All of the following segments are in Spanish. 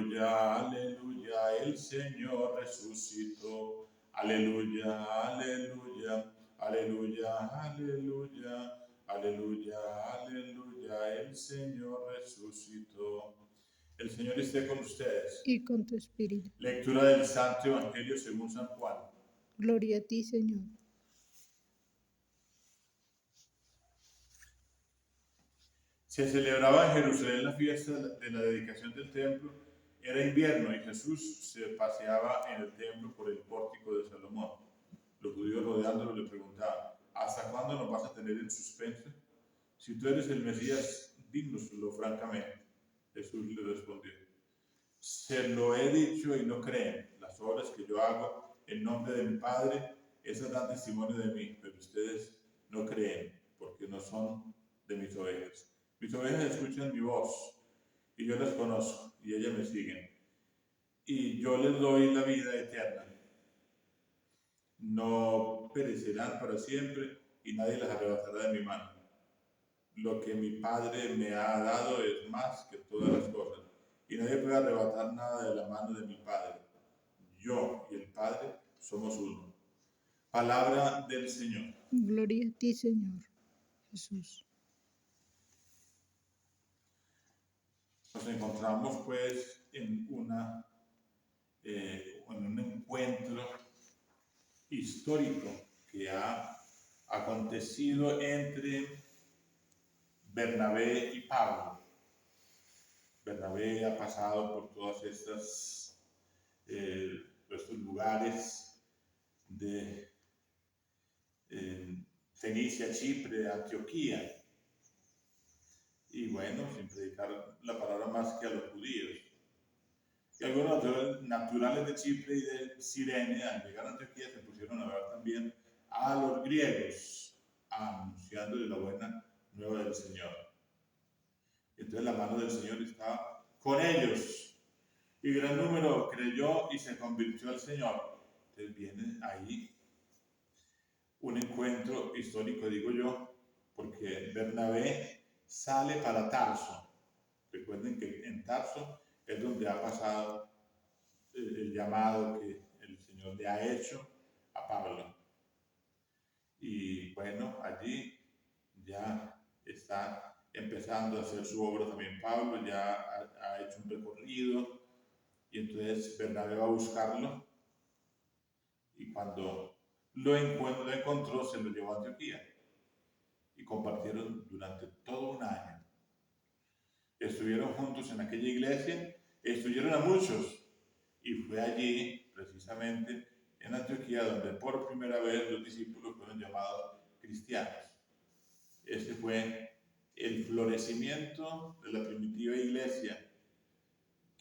aleluya, aleluya, el Señor resucitó. Aleluya, aleluya, aleluya, aleluya, aleluya, aleluya, el Señor resucitó. El Señor esté con ustedes. Y con tu espíritu. Lectura del Santo Evangelio según San Juan. Gloria a ti, Señor. Se celebraba en Jerusalén la fiesta de la dedicación del templo. Era invierno y Jesús se paseaba en el templo por el pórtico de Salomón. Los judíos rodeándolo le preguntaban: ¿hasta cuándo nos vas a tener en suspenso? Si tú eres el Mesías, dínoslo francamente. Jesús le respondió: se lo he dicho y no creen. Las obras que yo hago en nombre de mi Padre, esas dan testimonio de mí, pero ustedes no creen porque no son de mis ovejas. Mis ovejas escuchan mi voz y yo las conozco y ellas me siguen. Y yo les doy la vida eterna. No perecerán para siempre y nadie las arrebatará de mi mano. Lo que mi Padre me ha dado es más que todas las cosas y nadie puede arrebatar nada de la mano de mi Padre. Yo y el Padre somos uno. Palabra del Señor. Gloria a ti, Señor Jesús. Nos encontramos pues en un encuentro histórico que ha acontecido entre Bernabé y Pablo. Bernabé ha pasado por todas estos lugares de Fenicia, Chipre, Antioquía. Y bueno, sin predicar la palabra más que a los judíos. Y algunos naturales de Chipre y de Cirene, al llegar a Antioquía, se pusieron a hablar también a los griegos, anunciándoles la buena nueva del Señor. Entonces la mano del Señor estaba con ellos. Y gran número creyó y se convirtió al Señor. Entonces viene ahí un encuentro histórico, digo yo, porque Bernabé sale para Tarso. Recuerden que en Tarso es donde ha pasado el llamado que el Señor le ha hecho a Pablo. Y bueno, allí ya está empezando a hacer su obra también Pablo, ya ha hecho un recorrido, y entonces Bernabé va a buscarlo, y cuando lo encontró, se lo llevó a Antioquía, y compartieron durante todo un año. Estuvieron juntos en aquella iglesia, estuvieron a muchos, y fue allí, precisamente, en Antioquía, donde por primera vez los discípulos fueron llamados cristianos. Este fue el florecimiento de la primitiva iglesia,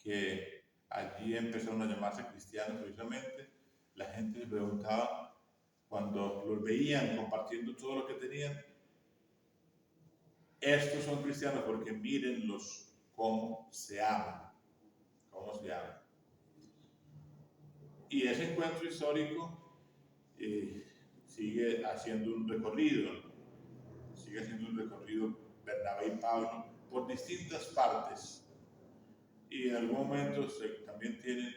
que allí empezaron a llamarse cristianos precisamente. La gente se preguntaba, cuando los veían compartiendo todo lo que tenían: estos son cristianos porque mírenlos cómo se aman, cómo se aman. Y ese encuentro histórico sigue haciendo un recorrido Bernabé y Pablo por distintas partes, y en algún momento también tienen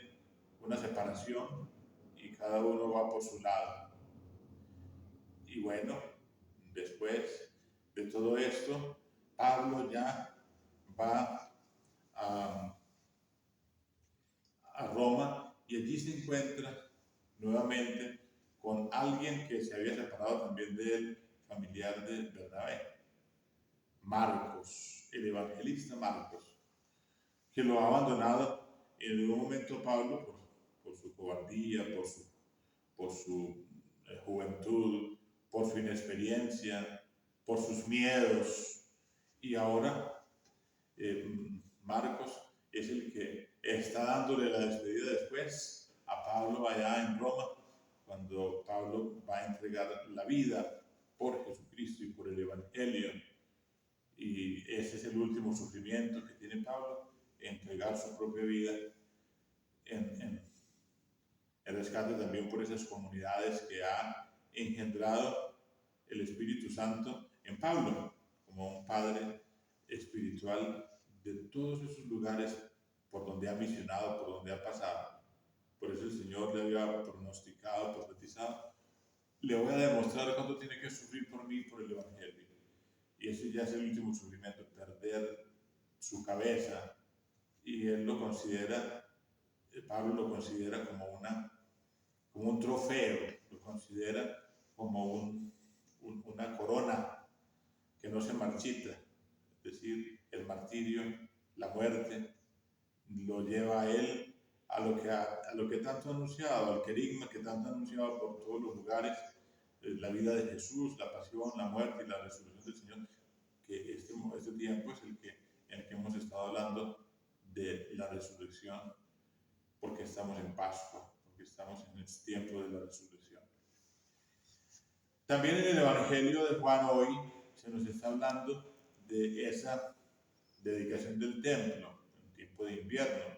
una separación y cada uno va por su lado. Y bueno, después de todo esto, Pablo ya va a Roma, y allí se encuentra nuevamente con alguien que se había separado también de él, familiar de Bernabé, Marcos, el evangelista Marcos, que lo ha abandonado en algún momento Pablo por su cobardía, por su juventud, por su inexperiencia, por sus miedos. Y ahora Marcos es el que está dándole la despedida después a Pablo allá en Roma, cuando Pablo va a entregar la vida por Jesucristo y por el Evangelio. Y ese es el último sufrimiento que tiene Pablo, entregar su propia vida en el rescate también por esas comunidades que ha engendrado el Espíritu Santo en Pablo, como un padre espiritual de todos esos lugares por donde ha misionado, por donde ha pasado. Por eso el Señor le había pronosticado, profetizado, le voy a demostrar cuánto tiene que sufrir por mí, por el Evangelio. Y ese ya es el último sufrimiento, perder su cabeza. Y él lo considera, Pablo lo considera como un trofeo, lo considera como una corona que no se marchita. Es decir, el martirio, la muerte, lo lleva a él a lo que tanto ha anunciado, al querigma que tanto ha anunciado por todos los lugares, la vida de Jesús, la pasión, la muerte y la resurrección del Señor, que este tiempo es en el que hemos estado hablando de la resurrección, porque estamos en Pascua, porque estamos en el tiempo de la resurrección. También en el Evangelio de Juan hoy se nos está hablando de esa dedicación del templo en tiempo de invierno.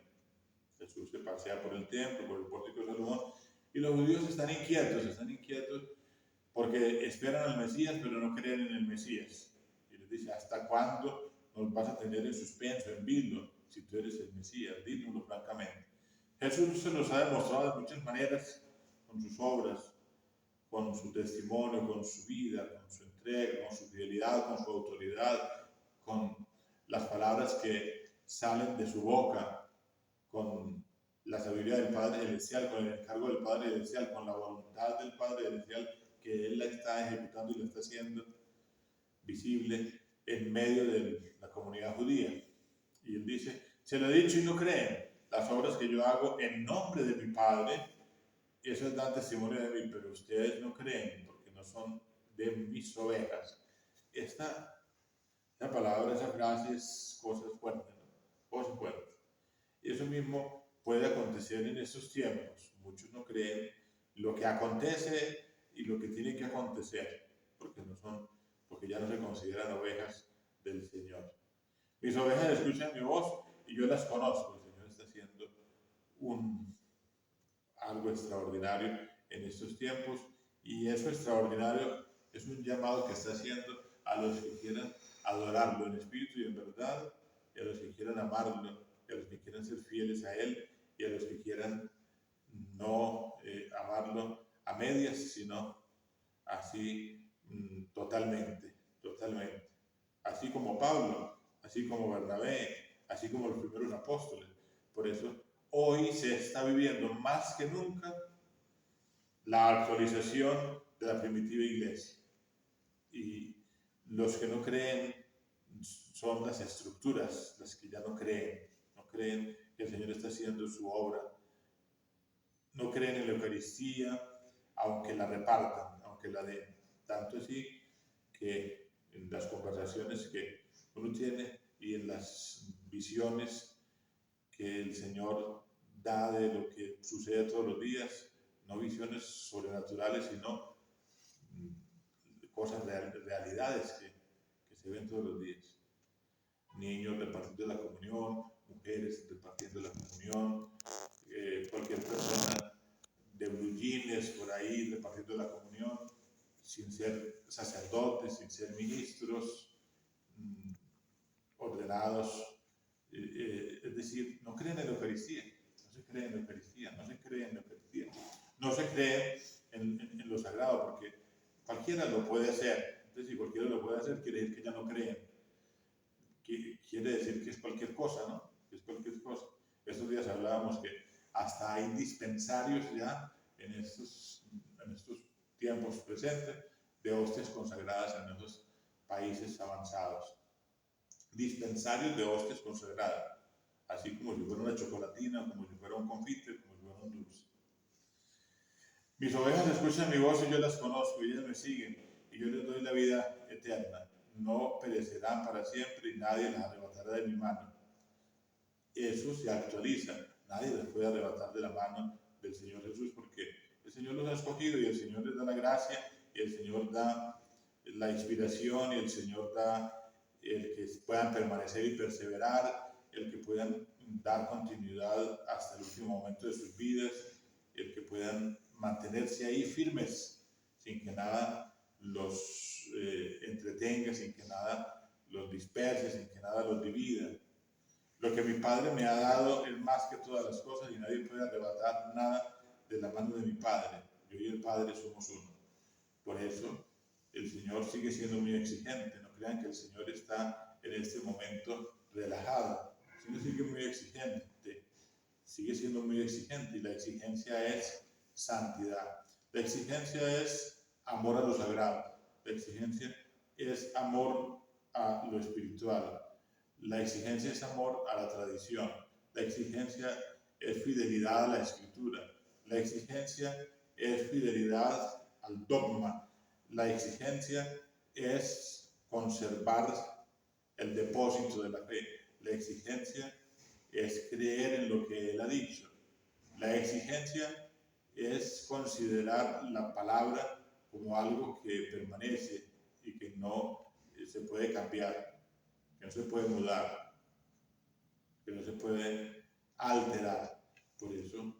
Jesús se pasea por el templo, por el pórtico de Salomón, y los judíos están inquietos porque esperan al Mesías, pero no creen en el Mesías. Y les dice, ¿hasta cuándo nos vas a tener en suspenso, en vilo, si tú eres el Mesías? Dínoslo francamente. Jesús se los ha demostrado de muchas maneras, con sus obras, con su testimonio, con su vida, con su entrega, con su fidelidad, con su autoridad, con las palabras que salen de su boca, con la sabiduría del Padre Celestial, con el encargo del Padre Celestial, con la voluntad del Padre Celestial, que Él la está ejecutando y la está haciendo visible en medio de la comunidad judía. Y Él dice, se lo he dicho y no creen, las obras que yo hago en nombre de mi Padre, eso dan testimonio de mí, pero ustedes no creen porque no son de mis ovejas. Esta palabra, esa frase es cosas fuertes, ¿no? Cosas fuertes. Y eso mismo puede acontecer en estos tiempos. Muchos no creen lo que acontece y lo que tiene que acontecer, porque ya no se consideran ovejas del Señor. Mis ovejas escuchan mi voz y yo las conozco. El Señor está haciendo algo extraordinario en estos tiempos, y eso extraordinario es un llamado que está haciendo a los que quieran adorarlo en espíritu y en verdad, y a los que quieran amarlo, y a los que quieran ser fieles a Él, y a los que quieran no amarlo a medias, sino así totalmente. Así como Pablo, así como Bernabé, así como los primeros apóstoles. Por eso hoy se está viviendo más que nunca la actualización de la primitiva iglesia. Y los que no creen son las estructuras, las que ya no creen que el Señor está haciendo su obra, no creen en la Eucaristía, aunque la repartan, aunque la den. Tanto así que en las conversaciones que uno tiene y en las visiones que el Señor da de lo que sucede todos los días, no visiones sobrenaturales, sino cosas realidades que se ven todos los días. Niños repartiendo la comunión, mujeres repartiendo la comunión, cualquier persona de blue jeans por ahí repartiendo la comunión, sin ser sacerdotes, sin ser ministros ordenados. Es decir, no creen en la Eucaristía, no se cree en la Eucaristía, no se cree en lo sagrado, porque cualquiera lo puede hacer. Entonces, si cualquiera lo puede hacer, quiere decir que ya no creen. Quiere decir que es cualquier cosa, ¿no? Que es cualquier cosa. Estos días hablábamos que hasta hay dispensarios ya en estos tiempos presentes de hostias consagradas en esos países avanzados. Dispensarios de hostias consagradas, así como si fuera una chocolatina, como si fuera un confite, como si fuera un dulce. Mis ovejas escuchan mi voz y yo las conozco, y ellas me siguen, y yo les doy la vida eterna. No perecerán para siempre y nadie las arrebatará de mi mano. Eso se actualiza. Nadie les puede arrebatar de la mano del Señor Jesús, porque el Señor los ha escogido y el Señor les da la gracia y el Señor da la inspiración y el Señor da el que puedan permanecer y perseverar, el que puedan dar continuidad hasta el último momento de sus vidas, el que puedan mantenerse ahí firmes sin que nada los entretenga, sin que nada los disperse, sin que nada los divida. Lo que mi Padre me ha dado es más que todas las cosas y nadie puede arrebatar nada de la mano de mi Padre. Yo y el Padre somos uno. Por eso el Señor sigue siendo muy exigente. No crean que el Señor está en este momento relajado. El Señor sigue muy exigente. Sigue siendo muy exigente y la exigencia es santidad. La exigencia es amor a lo sagrado. La exigencia es amor a lo espiritual. La exigencia es amor a la tradición. La exigencia es fidelidad a la escritura. La exigencia es fidelidad al dogma. La exigencia es conservar el depósito de la fe. La exigencia es creer en lo que Él ha dicho. La exigencia es considerar la palabra como algo que permanece y que no se puede cambiar, que no se puede mudar, que no se puede alterar. Por eso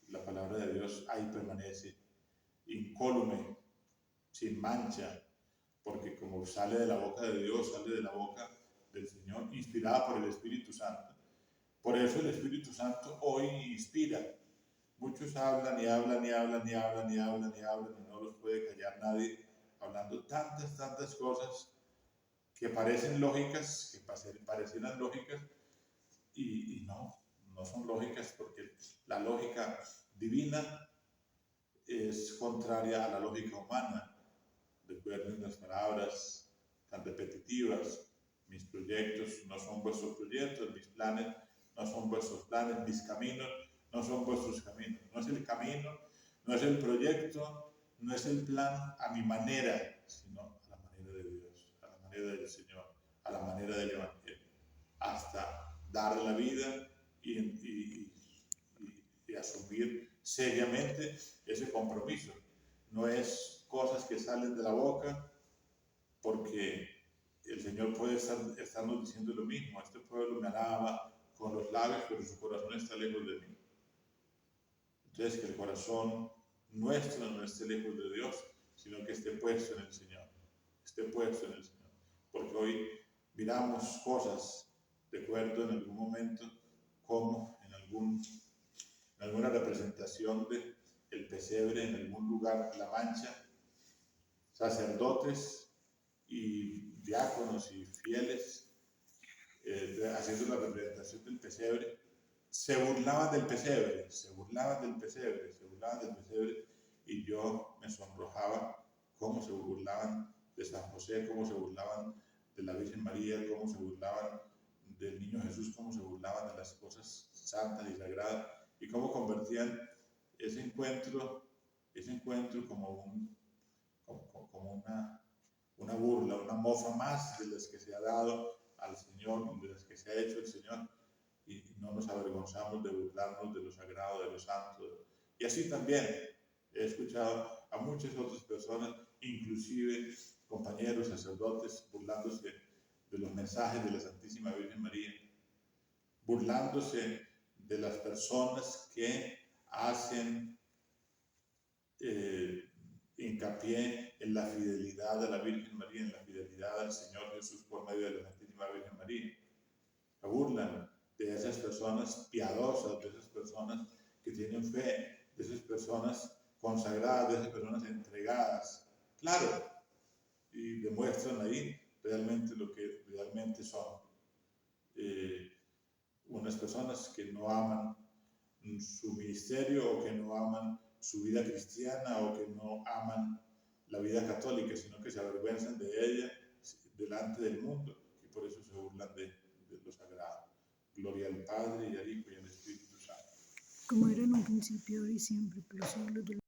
la palabra de Dios ahí permanece, incólume, sin mancha, porque como sale de la boca de Dios, sale de la boca del Señor, inspirada por el Espíritu Santo. Por eso el Espíritu Santo hoy inspira. Muchos hablan y hablan y hablan y hablan y hablan y hablan y no los puede callar nadie, hablando tantas cosas que parecen lógicas, que parecieran lógicas y no son lógicas, porque la lógica divina es contraria a la lógica humana. Recuerden las palabras tan repetitivas: mis proyectos no son vuestros proyectos, mis planes no son vuestros planes, mis caminos no son vuestros caminos. No es el camino, no es el proyecto, no es el plan a mi manera, sino a la manera de Dios, a la manera del Señor, a la manera del Evangelio, hasta dar la vida y asumir seriamente ese compromiso. No es cosas que salen de la boca, porque el Señor puede estarnos diciendo lo mismo: este pueblo me alaba con los labios, pero su corazón está lejos de mí. Entonces, que el corazón nuestro no esté lejos de Dios, sino que esté puesto en el Señor, esté puesto en el Señor. Porque hoy miramos cosas, recuerdo en algún momento como en alguna representación del pesebre en algún lugar de La Mancha, sacerdotes y diáconos y fieles haciendo la representación del pesebre, se burlaban del pesebre, y yo me sonrojaba cómo se burlaban de San José, cómo se burlaban de la Virgen María, cómo se burlaban del Niño Jesús, cómo se burlaban de las cosas santas y sagradas, y cómo convertían ese encuentro como una burla, una mofa más de las que se ha dado al Señor, de las que se ha hecho el Señor, y no nos avergonzamos de burlarnos de lo sagrado, de lo santo. Y así también he escuchado a muchas otras personas, inclusive compañeros sacerdotes, burlándose de los mensajes de la Santísima Virgen María, burlándose de las personas que hacen hincapié en la fidelidad a la Virgen María, en la fidelidad al Señor Jesús por medio de la Santísima Virgen María. Se burlan de esas personas piadosas, de esas personas que tienen fe, de esas personas consagradas, de esas personas entregadas. Claro, y demuestran ahí realmente lo que realmente son. Unas personas que no aman su ministerio, o que no aman su vida cristiana, o que no aman la vida católica, sino que se avergüenzan de ella delante del mundo, y por eso se burlan de lo sagrado. Gloria al Padre, y al Hijo, y al Espíritu Santo. Como era en un principio, y siempre, por los siglos de los